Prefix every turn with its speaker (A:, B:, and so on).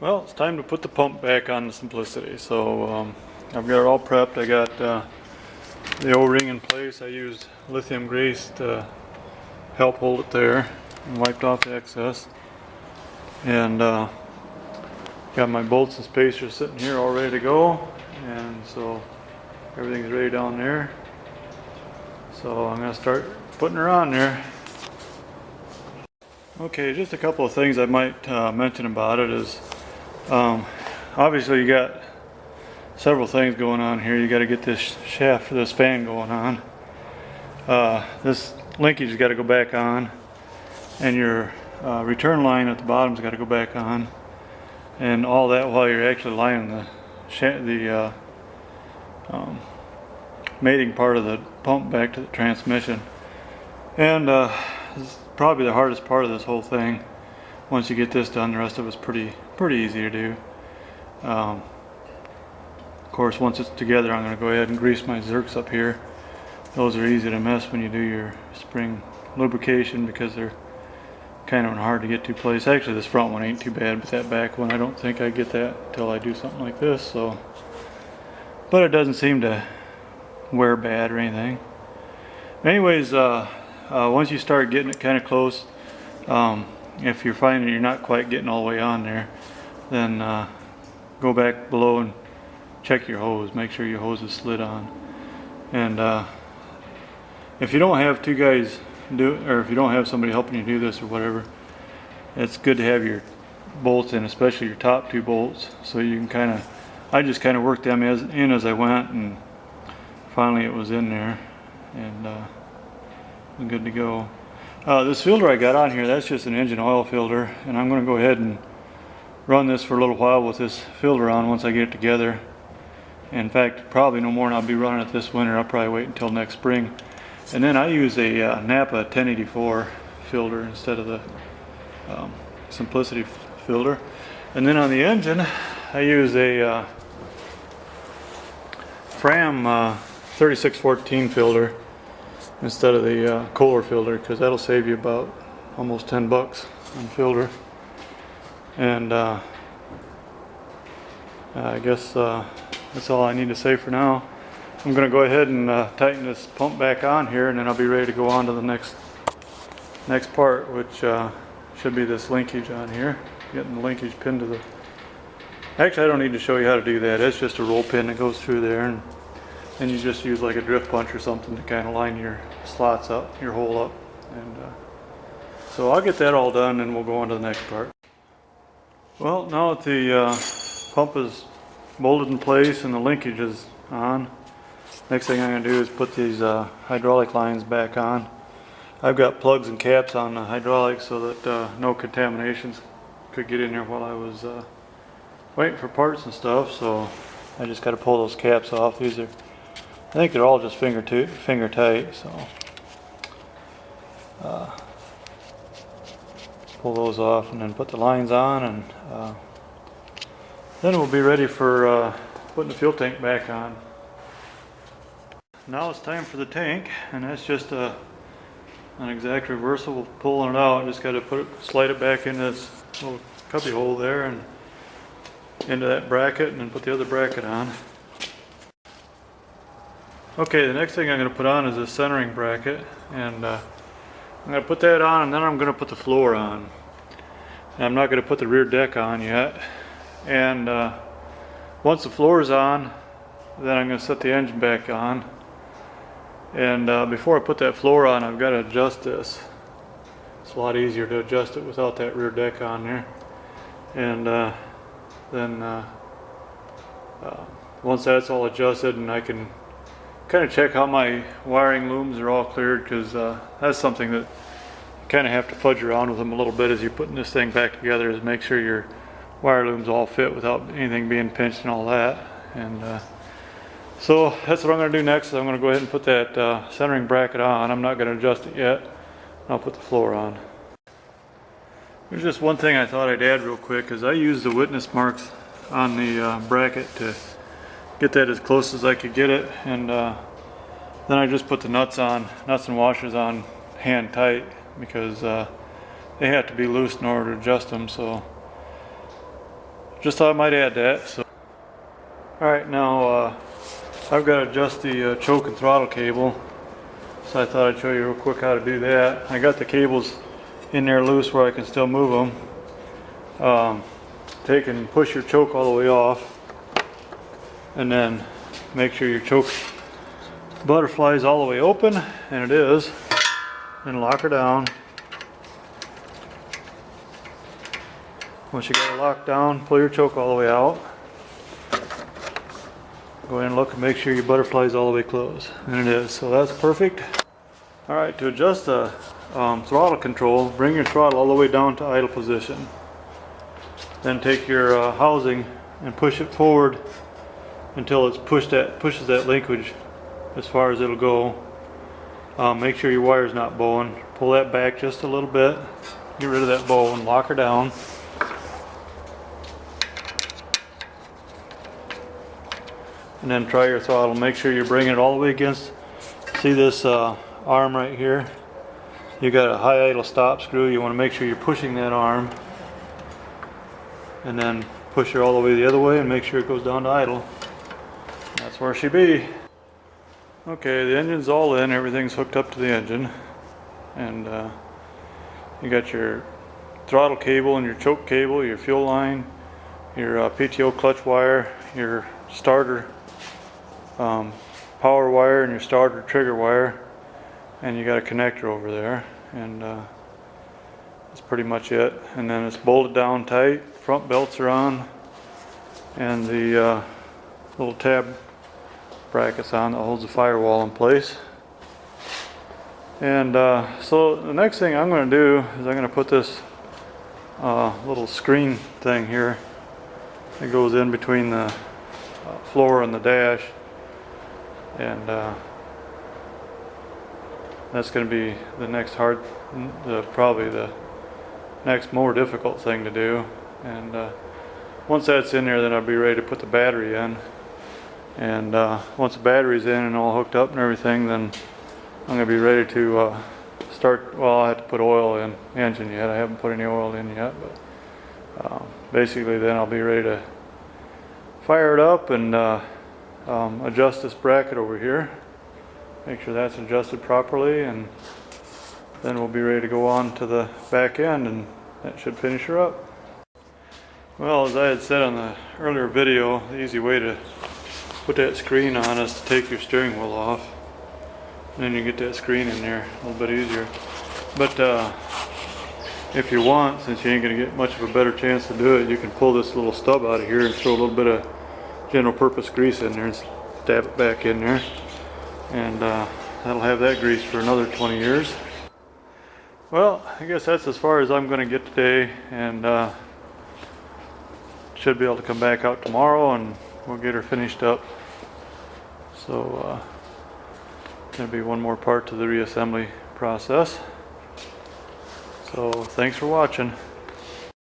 A: Well, it's time to put the pump back on the Simplicity. So I've got it all prepped. I got the O-ring in place. I used lithium grease to help hold it there and wiped off the excess. And got my bolts and spacers sitting here all ready to go. And so everything's ready down there. So I'm going to start putting her on there. Okay, just a couple of things I might mention about it is obviously you got several things going on here. You got to get this shaft for this fan going on. This linkage has got to go back on, and your return line at the bottom's got to go back on, and all that while you're actually lining the mating part of the pump back to the transmission. And this is probably the hardest part of this whole thing. Once you get this done, the rest of it's pretty easy to do. Of course, once it's together, I'm going to go ahead and grease my zerks up here. Those are easy to mess when you do your spring lubrication because they're kind of hard to get to place. Actually, this front one ain't too bad, but that back one, I don't think I get that until I do something like this. So, but it doesn't seem to wear bad or anything. Anyways, once you start getting it kind of close, if you're finding you're not quite getting all the way on there, then go back below and check your hose. Make sure your hose is slid on. And if you don't have two guys do it, or if you don't have somebody helping you do this or whatever, it's good to have your bolts in, especially your top two bolts, so you can I just kind of worked them in as I went, and finally it was in there, and I'm good to go. This filter I got on here, that's just an engine oil filter, and I'm going to go ahead and run this for a little while with this filter on once I get it together. In fact, probably no more than I'll be running it this winter. I'll probably wait until next spring. And then I use a Napa 1084 filter instead of the Simplicity filter. And then on the engine, I use a Fram 3614 filter instead of the Kohler filter, because that'll save you about almost $10 on filter. And I guess that's all I need to say for now. I'm going to go ahead and tighten this pump back on here, and then I'll be ready to go on to the next part, which should be this linkage on here. Getting the linkage pinned to the... Actually, I don't need to show you how to do that. It's just a roll pin that goes through there, and then you just use like a drift punch or something to kind of line your slots up, your hole up. And so I'll get that all done, and we'll go on to the next part. Well, now that the pump is bolted in place and the linkage is on, next thing I'm going to do is put these hydraulic lines back on. I've got plugs and caps on the hydraulics so that no contaminations could get in there while I was waiting for parts and stuff. So I just got to pull those caps off. These are, I think they're all just finger tight. So pull those off and then put the lines on, and then we'll be ready for putting the fuel tank back on. Now it's time for the tank, and that's just an exact reversal of pulling it out. Just got to slide it back into this little cubby hole there and into that bracket, and then put the other bracket on. Okay, the next thing I'm going to put on is a centering bracket, and I'm going to put that on, and then I'm going to put the floor on. And I'm not going to put the rear deck on yet. And once the floor is on, then I'm going to set the engine back on. And before I put that floor on, I've got to adjust this. It's a lot easier to adjust it without that rear deck on there. And then once that's all adjusted, and I can kind of check how my wiring looms are all cleared, because that's something that you kind of have to fudge around with them a little bit as you're putting this thing back together, is make sure your wire looms all fit without anything being pinched and all that. And so that's what I'm going to do next. I'm going to go ahead and put that centering bracket on. I'm not going to adjust it yet. I'll put the floor on. There's just one thing I thought I'd add real quick, is I used the witness marks on the bracket to get that as close as I could get it, and then I just put the nuts and washers on hand tight, because they have to be loose in order to adjust them. So just thought I might add that. So, all right, now I've got to adjust the choke and throttle cable. So I thought I'd show you real quick how to do that. I got the cables in there loose where I can still move them. Take and push your choke all the way off, and then make sure your choke butterfly is all the way open, and it is. And lock her down. Once you got it locked down, pull your choke all the way out. Go in and look and make sure your butterfly is all the way closed, and it is. So that's perfect. All right, to adjust the throttle control, bring your throttle all the way down to idle position. Then take your housing and push it forward until it's pushes that linkage as far as it'll go. Make sure your wire's not bowing. Pull that back just a little bit. Get rid of that bow and lock her down. And then try your throttle. Make sure you're bringing it all the way against. See this arm right here? You got a high idle stop screw. You want to make sure you're pushing that arm. And then push her all the way the other way and make sure it goes down to idle. That's where she be. Okay, the engine's all in, everything's hooked up to the engine. And you got your throttle cable and your choke cable, your fuel line, your PTO clutch wire, your starter power wire, and your starter trigger wire. And you got a connector over there. And that's pretty much it. And then it's bolted down tight. Front belts are on, and the little tab brackets on that holds the firewall in place. And so the next thing I'm going to do is I'm going to put this little screen thing here that goes in between the floor and the dash, and that's going to be the next probably the next more difficult thing to do. And once that's in there, then I'll be ready to put the battery in. And once the battery's in and all hooked up and everything, then I'm going to be ready to start. Well, I have to put oil in the engine yet. I haven't put any oil in yet, but basically then I'll be ready to fire it up and adjust this bracket over here. Make sure that's adjusted properly, and then we'll be ready to go on to the back end, and that should finish her up. Well, as I had said on the earlier video, the easy way to put that screen on is to take your steering wheel off, and then you get that screen in there a little bit easier. But if you want, since you ain't going to get much of a better chance to do it, you can pull this little stub out of here and throw a little bit of general purpose grease in there and stab it back in there, and that'll have that grease for another 20 years. Well, I guess that's as far as I'm going to get today, and should be able to come back out tomorrow and we'll get her finished up. So there'll be one more part to the reassembly process. So thanks for watching.